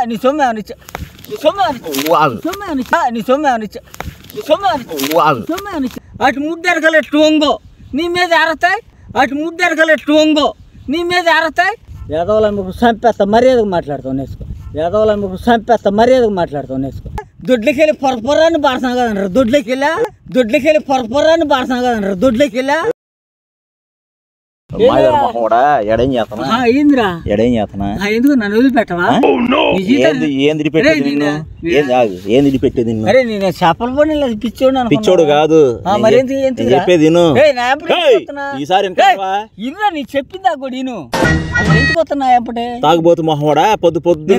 నీ సొమ్మే అటు ముద్దెరకలు ఎట్టు వంగో నీ మీద అరతాయి అటు ముద్దెరకలు ఎట్టు వంగో నీ మీద అరతాయి యాదవులను చంపేస్తా మర్యాదకు మాట్లాడతావు నేసుకో యాదవులను చంపేస్తా మర్యాదకు మాట్లాడతావు నేసుకో దొడ్లకెళ్ళి పొరపొరాన్ని బాడుతున్నావు కదన్నారు దొడ్లకెళ్ళి పొరపొరాన్ని బాడుతున్నావు కదన్నారు దొడ్లకెళ్ళా ఎందుకు నన్ను వదిలిపెట్టవా అరే నేను చేపల పని పిచ్చోడు కాదు చెప్పేది నీ చెప్పిందా కూడా ఎందుకు వస్తున్నా ఎప్పటి తాగుబోతు మొహోడా పొద్దు పొద్దు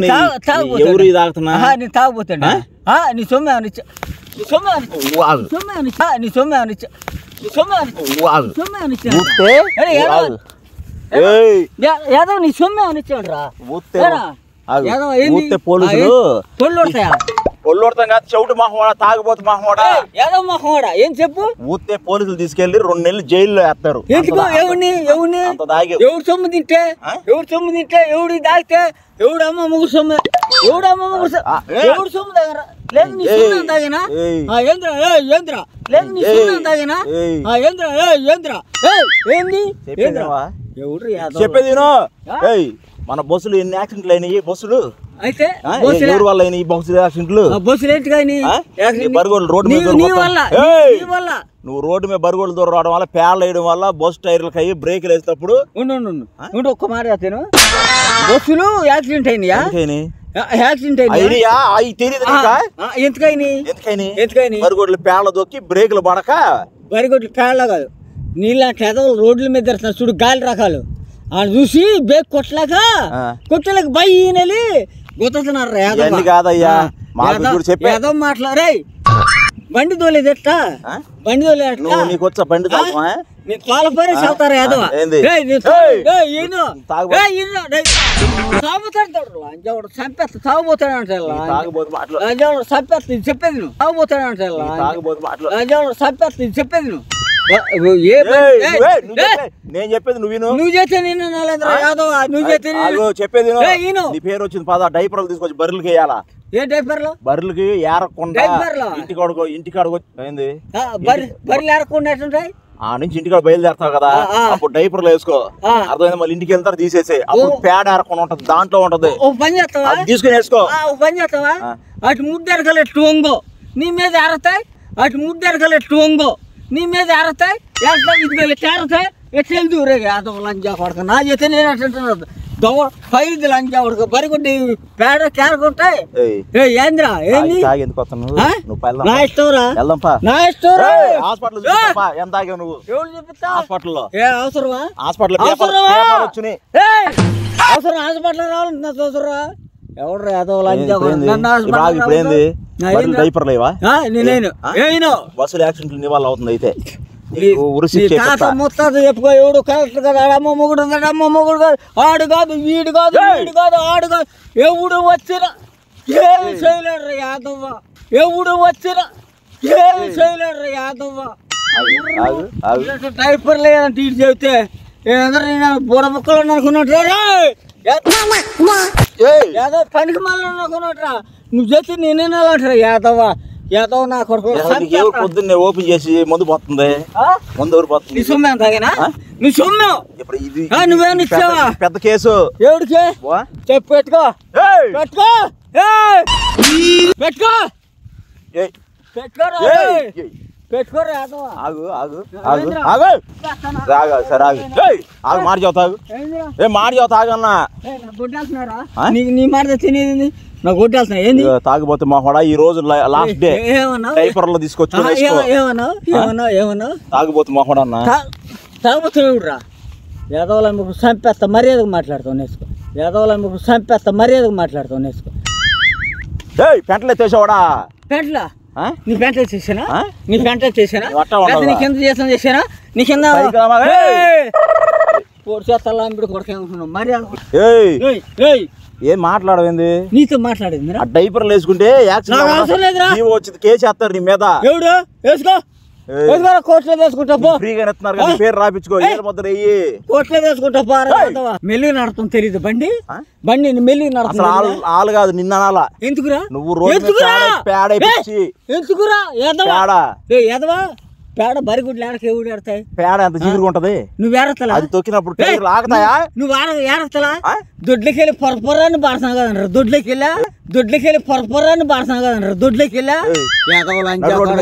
ఎవరు తాగుతున్నా నేను తాగుపోతాడా నీ సొమ్మే నీ సొమ్మే యాదవ్ నీ సొమ్మే అనిచ్చాడు రా పొల్లుడతాం కాదు చెవుడు మహోడా తాగుబోతు మహోడా యాదవ్ మహోడా ఏం చెప్పు ఊతే పోలీసులు తీసుకెళ్లి 2 నెలలు జైల్లో వేస్తారు ఎందుకు ఎవడు సొమ్ము తింటే ఎవడి దాగితే ఎవడు అమ్మ ముగ్గురు సొమ్ము ఎవడు సొమ్ము దగ్గర లేదు నీ సొమ్ము తాగినా ఏంద్రా లేదు నీ సొమ్ము తాగినా ఏంద్రా ఏంది ఎవడు చెప్పేది మన బస్సులు ఎన్ని యాక్సిడెంట్లు అయినాయి బస్సులు అయితే ఎవరి వల్ల అయినాయి బస్సులు యాక్సిడెంట్లు బరుగోళ్ళు రోడ్డు మీద నువ్వు రోడ్డు మీద బరుగోళ్ళు దూరం రావడం వల్ల పేర్లు వేయడం వల్ల బస్సు టైర్లకు అయ్యి బ్రేక్లు వేసేటప్పుడు ఒక్క మాట చెప్తాను బస్సులు యాక్సిడెంట్ అయినాయా ఎందుకైనా బరుగోడ్లు పేర్ల దొక్కి బ్రేకులు పడక బరిగొడ్లు పేర్ల కాదు నీళ్ళ రోడ్ల మీద చూడు గాలి రకాలు చూసి బేక్ కొట్టలేక బయ్యనెళ్ళి గుర్తున్నారా కాదయ్యా మాట్లాడే బండి తోలేదు ఎట్లా బండి నీకొచ్చా బండి తోలపోయి చెప్తారా యాదవ చంపేస్తా తాగుపోతాడు అంటే చెప్పేది నువ్వు తాగుపోతాడు అంటే చెప్పేది నువ్వు నేను చెప్పేది నువ్వు చేస్తే నేను నువ్వు చేస్తే చెప్పేది నీ పేరు వచ్చింది పద డైపర్లు తీసుకొచ్చి బర్రెలకి వేయాలా ఏ డైపర్లు బర్రెలకి ఏరకుండా ఇంటికాడకు ఏంది బర్రెలు ఏరకుండా ఆ నుంచి ఇంటికాడ బయలుదేరుతావు కదా అప్పుడు డైపర్లు వేసుకో అర్థమైంది మళ్ళీ ఇంటికి వెళ్తారు తీసేసి అప్పుడు పేడ ఏరకుండా ఉంటది దాంట్లో ఉంటది పని చేస్తావా తీసుకుని వేసుకో పని చేస్తావా అటు ముద్దెరకలు ఎట్టు వంగో నీ మీద ఏరతాయి అటు ముద్దెరకలు ఎట్టు వంగో నీ మీద ఏరతాయి ఇదిగో ఎట్లా ఏరతాయి ఎట్లా వెళ్తూ రే యాదవ లంజా కొడక నా చేస్తే నేను అట్లా పైది లంజా కొడక బరికొండి పేడ కేరకుంటాయి ఏంద్రా ఏంది నా ఇష్టంరా నా ఇష్టంరా ఎంత నువ్వు హాస్పిటల్లో అవసరమా అవసరం హాస్పిటల్ రావాలంటున్నా చూసరా ఎవడు యాదవ లంజా బస్సులు యాక్సిడెంట్లు నివాళ అవుతుంది అయితే ముత్తాత చెప్పుకో ఎవడు కరెక్ట్ కదా అమ్మ మొగుడు ఉన్నాడు అమ్మ మొగుడు కాదు ఆడు కాదు వీడు కాదు ఆడు కాదు ఎవడు వచ్చినా ఏమి చేయలేడు యాదవ్వ ఎవడు వచ్చినా ఏమి చేయలేడు యాదవ్వ టైపర్ లేదంటే ఇటు చెబితే నేను బుడ ముక్కలు అనుకున్నట్రా యాదవ్ పనికి మళ్ళీ అనుకున్నట్రా నువ్వు చేస్తే నేనేనాలంటారా యాదవ్ నా కొడుకు పొద్దున్నే ఓపెన్ చేసి మందు పోతుంది మందు ఎవరు పోతుంది నీ సొమ్మే అంతేనా నీ సొమ్ము నువ్వేమి ఇచ్చావా పెద్ద కేసు ఎవడికి చెప్పు పెట్టుకో పెట్టుకోరా సరే ఆగు మాట చదువుతాగు మాట చదువుతాగన్నా నీ మాట తినేది నాకు కొట్టేస్తున్నా ఏంది తాగిపోతే మా కూడా ఈ రోజు లాస్ట్ డే డైపర్లో తీసుకొచ్చి ఏమన్నా తాగిపోతే మా కూడా అన్న తాగుతున్నాడు రా యాదవులను చంపేస్తా మర్యాదకు మాట్లాడతావు నేసుకో యాదవులను చంపేస్తా మర్యాదకు మాట్లాడతావు నేసుకో పెంటలు ఎత్తేసావాడా పెంటలా నీ పెంటలు చేసానా నీ పెంటలు చేసానా నీకెంత చేసానా నీ కింద చేస్తాడు కొడుకున్నావు మర్యాద ఏం మాట్లాడవేంది నీతో మాట్లాడేది డైపర్లు వేసుకుంటే వచ్చింది కేసు వేస్తారు నీ మీద ఎవడు వేసుకో కోట్లో తీసుకుంటా పో. ఫ్రీగా ఎత్తున్నారు కదా, పేరు రాపించుకో, ఏలు ముద్ర వెయ్యి. కోట్లో తీసుకుంటా మెల్లిగా నడతాం తెలీదు బండి మెల్లిగా నడతాం. ఆలు కాదు నిన్న అనాలా. ఎందుకురా నువ్వు రోడ్డు పేడ ఎందుకురా ఎదవా పేడ బరిగుడ్లు ఏడకి ఎవడు ఏడతాయి? పేడ ఎంత జిగురుగా ఉంటది. నువ్వు ఏడతలా? అది తొక్కినప్పుడు టైర్లు ఆగుతాయా? నువ్వు ఏడతలా? దొడ్లకెళ్ళి పొరపొరాన్ని బాడతాను కదన్నారు. దొడ్లకెళ్ళా పొరపొరాన్ని బాడతాను కదన్నారు. దొడ్లకెళ్ళా నడి రోడ్డు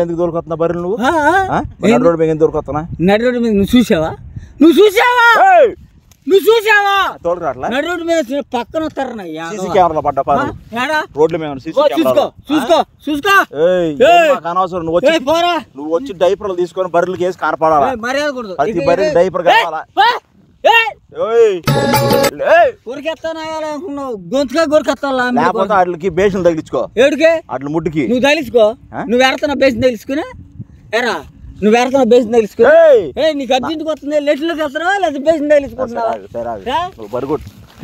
ఎందుకు దొరుకుతున్నా బర్రెలు నువ్వు? నడి రోడ్డు మీద ఎందుకు దొరుకుతున్నా? నడి రోడ్డు మీద నువ్వు చూసావా? నడి రోడ్డు మీద పక్కన కెమెరాలో పడ్డా రోడ్ల మీద అనవసరం. నువ్వు వచ్చి డైపర్లు తీసుకొని బర్రెలు కేసి కారపడాలా? ప్రతి బర్రె డైపర్ కావాలా? గొంతుగా గొరికెత్తా లేకపోతే వాటికి బేషన్ తగిలించుకో. ఏడుకే అట్లా ముడ్డుకి నువ్వు తగిలించుకో. నువ్వు ఎడతానా బేసిన తగిలించుకుని? ఎరా నువ్వు ఎడతానా బేసిన తగిలించుకో. నీకు అర్జెంట్కి వస్తుంది, లెట్లోకి వెళ్తున్నావా లేదా బేసిన తగిలించుకుంటున్నావా?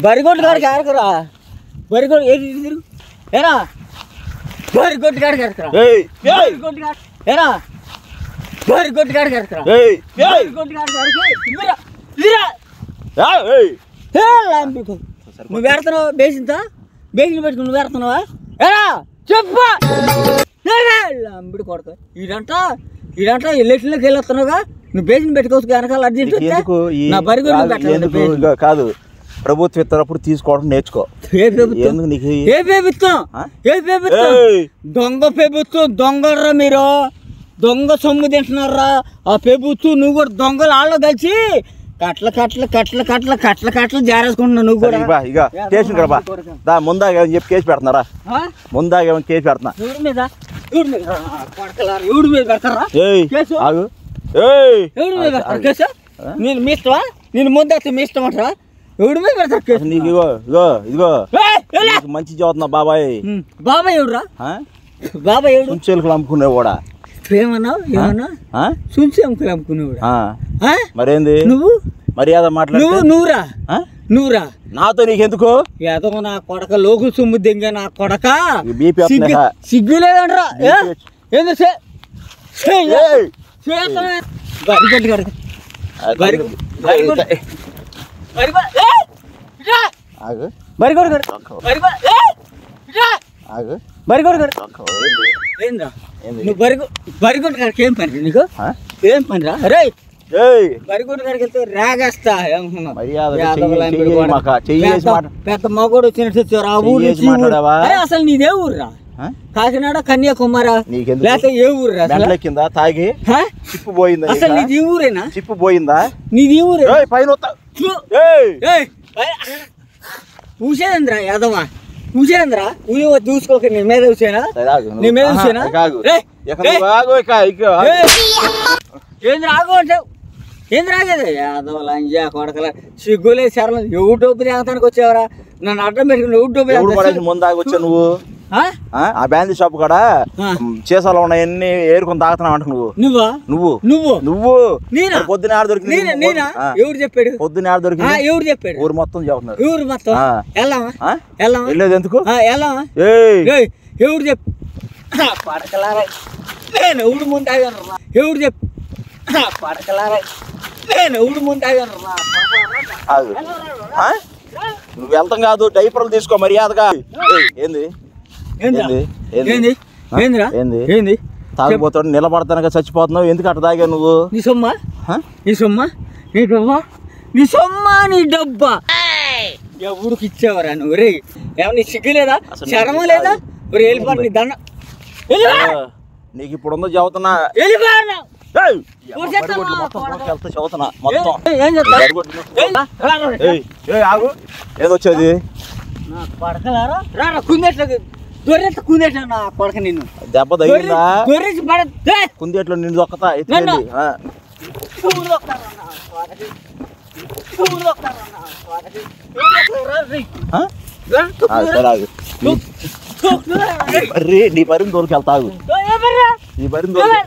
బరిగొడ్డు కాడికి ఆడకరా. బరిగొడ్డు ఏది తిరుగు ఎరా బరిగొడ్డు కాడికి ఆడకరా. ఎరా బరిగొడ్డు కాడికి ఆడకరా. నువ్వు పెడుతున్నావు బేసింతా? బేసిన పెట్టుకుని నువ్వు పెడుతున్నావా? ఎరా చెప్పా అంబిడి కొడక ఈడంట ఎలక్షన్లోకి వెళ్ళొస్తున్నావుగా. నువ్వు బేసిన పెట్టుకోవచ్చు వెనకాల అర్జెంట్ నా బరిగొడ్డు కాదు. ప్రభుత్వం ఇస్తున్నప్పుడు తీసుకోవడం నేర్చుకో. ఏ ప్రభుత్వం? దొంగ ప్రభుత్వం. దొంగలరా మీరు, దొంగ సొమ్ము తింటున్నారా? ఆ ప్రభుత్వం నువ్వు కూడా దొంగలు ఆళ్ళు కలిసి కట్ల జారేసుకుంటున్నావు నువ్వు కూడా. స్టేషన్ కదా ముందాగా చెప్పి కేసు పెడుతున్నారా? ముందాగా కేసు పెడుతున్నా. ఎవడి మీద పెడతారా కేసు? ఎవడి మీద పెడతారు కేసు? నేను మీ ఇష్టమా? నేను ముందు మీ ఇష్టం అంటారా? ఎవడి మీద పెడతారు కేసు? నీకు ఇదిగో మంచి చదువుతున్నా బాబాయ్. బాబాయ్ ఎవడురా? బాబాయ్ ఎవడు? చుంచెలుకలు అమ్ముకునేవాడా? ఏమన్నావు? ఏమన్నా సుంచి అమ్ముకులు అమ్ముకునేవాడా? మరేంది నువ్వు మర్యాద మాట్లాడు. నువ్వురా నాతో నీకెందుకు? ఏదో నా కొడక లోకు సొమ్ము దింగ నా కొడక సిగ్గు లేదంటరా. బరిగొడ్డు కాడికి ఏం పని నీకు? ఏం పని రా? రే బరిగొడ్డు కాడికి వెళ్తే రాగేస్తా. పెద్ద మగోడు వచ్చినట్టు అసలు నీదే ఊర్రా? కాకినాడ, కన్యాకుమారా లేకపోతే ఏ ఊర్రా? తాగి చిప్పు పోయిందా? అసలు నీది ఊరేనా? చిప్పు పోయిందా? నీది ఊరే పైన ఊసేంద్రా యాదవా? ఊసేంద్రా చూసుకోక నీ మీద చూసేనా? నీ మీద చూసేనా? ఏంద్ర ఆగో అంటావు? ఏంద్ర ఆగేది? యాదవ లంజా కొడకల సిగ్గులే శరణం. ఎవరు డబ్బు తాగటానికి వచ్చావరా? నన్ను అడ్డం పెట్టుకుని ఎవరు డబ్బు ముందాగా వచ్చా నువ్వు? ఆ బ్యాండీ షాప్ కాడ చేసాలు ఉన్నాయన్ని ఏరుకొని తాగుతున్నావు అంట నువ్వు. నువ్వు పొద్దున ఆడ దొరికింది. ఎవరు చెప్పాడు? పొద్దున ఆడ దొరికింది. ఎవరు చెప్పాడు? ఊరు మొత్తం చెబుతున్నారు. ఊరు మొత్తం వెళ్ళలేదు ఎందుకు? ఎవరు చెప్పు? పడకలారా నేను ఎవడు ముందు ఆగాను. ఎవడు చెప్పు? పడకలారా నేను ఎవడు ముందు ఆగాను. నువ్వు వెళ్తాం కాదు, డైపర్లు తీసుకో మర్యాదగా. ఏంది తాగిపోతాడు నిలబడతానుగా చచ్చిపోతున్నావు. ఎందుకు అట్లా తాగా నువ్వు? నీ సొమ్మా నీ డబ్బా ఎవరికి ఇచ్చావరా నువ్వు? రే ఏమన్నా సిగ్గులేదా? శరమ లేదా? వెళ్ళిపోయి నీ దండ. నీకు ఇప్పుడు ఉందో చదువుతున్నా. ఏదొచ్చేది? కుందేట్లా నా కొడక నిన్ను దెబ్బ తగిలిందా? కుందేట్లో నిన్ను దొక్కతా నీ పరిని దొరికెళ్తాగు. నీ పరిని దొరికి